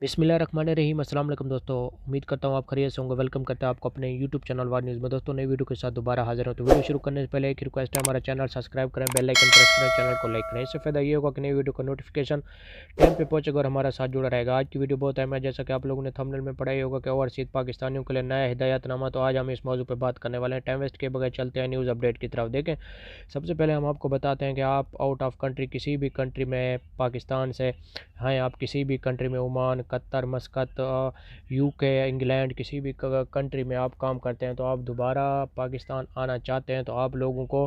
बिस्मिल्लाहिर्रहमानिर्रहीम। अस्सलाम वालेकुम दोस्तों, उम्मीद करता हूँ आप खैरियत से होंगे। वेलकम करता है आपको अपने यूट्यूब चैनल वार न्यूज़ में। दोस्तों नई वीडियो के साथ दोबारा हाजिर हूँ। तो वीडियो शुरू करने से पहले एक रिक्वेस्ट है, हमारा चैनल सब्सक्राइब करें, बेल आइकन प्रेस करें, चैनल को लाइक करें। इससे फ़ायदा ये होगा कि नई वीडियो का नोटिफिकेशन टाइम पे पहुंचेगा और हमारा साथ जुड़ा रहेगा। आज की वीडियो बहुत अहम है, जैसा कि आप लोगों ने थंबनेल में पढ़ा ही होगा कि ओवरसीज़ पाकिस्तानियों के लिए नया हिदायतनामा। तो आज हम इस मौजू पर बात करने वाले हैं। टाइम वेस्ट के बगैर चलते हैं न्यूज़ अपडेट की तरफ। देखें, सबसे पहले हम आपको बताते हैं कि आप आउट ऑफ कंट्री किसी भी कंट्री में पाकिस्तान से हैं, आप किसी भी कंट्री में ओमान, कतर, मस्कत, यूके, इंग्लैंड, किसी भी कंट्री में आप काम करते हैं, तो आप दोबारा पाकिस्तान आना चाहते हैं, तो आप लोगों को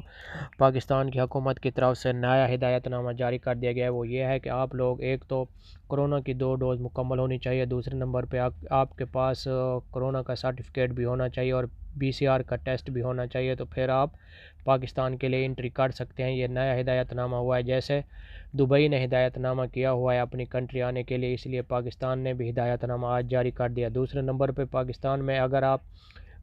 पाकिस्तान की हुकूमत की तरफ से नया हिदायतनामा जारी कर दिया गया है। वो ये है कि आप लोग एक तो कोरोना की 2 डोज़ मुकम्मल होनी चाहिए। दूसरे नंबर पे आपके पास कोरोना का सर्टिफिकेट भी होना चाहिए और PCR का टेस्ट भी होना चाहिए, तो फिर आप पाकिस्तान के लिए एंट्री कर सकते हैं। ये नया हिदायतनामा हुआ है, जैसे दुबई ने हिदायतनामा किया हुआ है अपनी कंट्री आने के लिए, इसलिए पाकिस्तान ने भी हिदायतनामा आज जारी कर दिया। दूसरे नंबर पे पाकिस्तान में अगर आप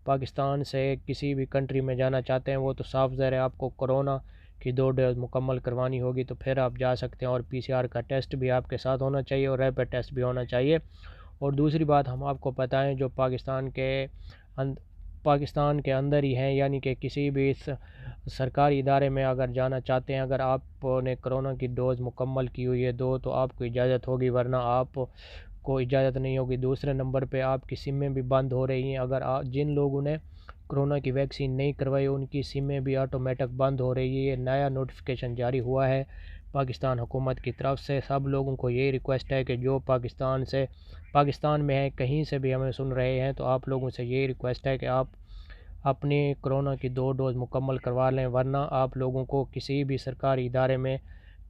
पाकिस्तान से किसी भी कंट्री में जाना चाहते हैं, वो तो साफ ज़ाहिर है आपको कोरोना की 2 डोज मुकम्मल करवानी होगी, तो फिर आप जा सकते हैं। और PCR का टेस्ट भी आपके साथ होना चाहिए और रैपिड टेस्ट भी होना चाहिए। और दूसरी बात हम आपको बताएं, जो पाकिस्तान के अंदर ही हैं, यानी कि किसी भी सरकारी इदारे में अगर जाना चाहते हैं, अगर आपने कोरोना की डोज़ मुकम्मल की हुई है 2, तो आपको इजाज़त होगी, वरना आपको इजाज़त नहीं होगी। दूसरे नंबर पे आपकी सिमें भी बंद हो रही हैं। अगर जिन लोगों ने कोरोना की वैक्सीन नहीं करवाई, उनकी सिमें भी ऑटोमेटिक बंद हो रही है। ये नया नोटिफिकेशन जारी हुआ है पाकिस्तान हुकूमत की तरफ से। सब लोगों को यही रिक्वेस्ट है कि जो पाकिस्तान में है, कहीं से भी हमें सुन रहे हैं, तो आप लोगों से यही रिक्वेस्ट है कि आप अपने कोरोना की 2 डोज़ मुकम्मल करवा लें, वरना आप लोगों को किसी भी सरकारी इदारे में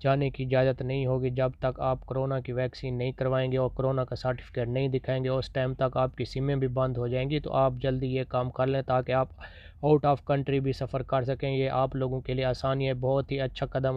जाने की इजाज़त नहीं होगी जब तक आप कोरोना की वैक्सीन नहीं करवाएंगे और कोरोना का सर्टिफिकेट नहीं दिखाएंगे। उस टाइम तक आपकी सिमें भी बंद हो जाएंगी। तो आप जल्दी ये काम कर लें ताकि आप आउट ऑफ कंट्री भी सफ़र कर सकें। ये आप लोगों के लिए आसानी है, बहुत ही अच्छा कदम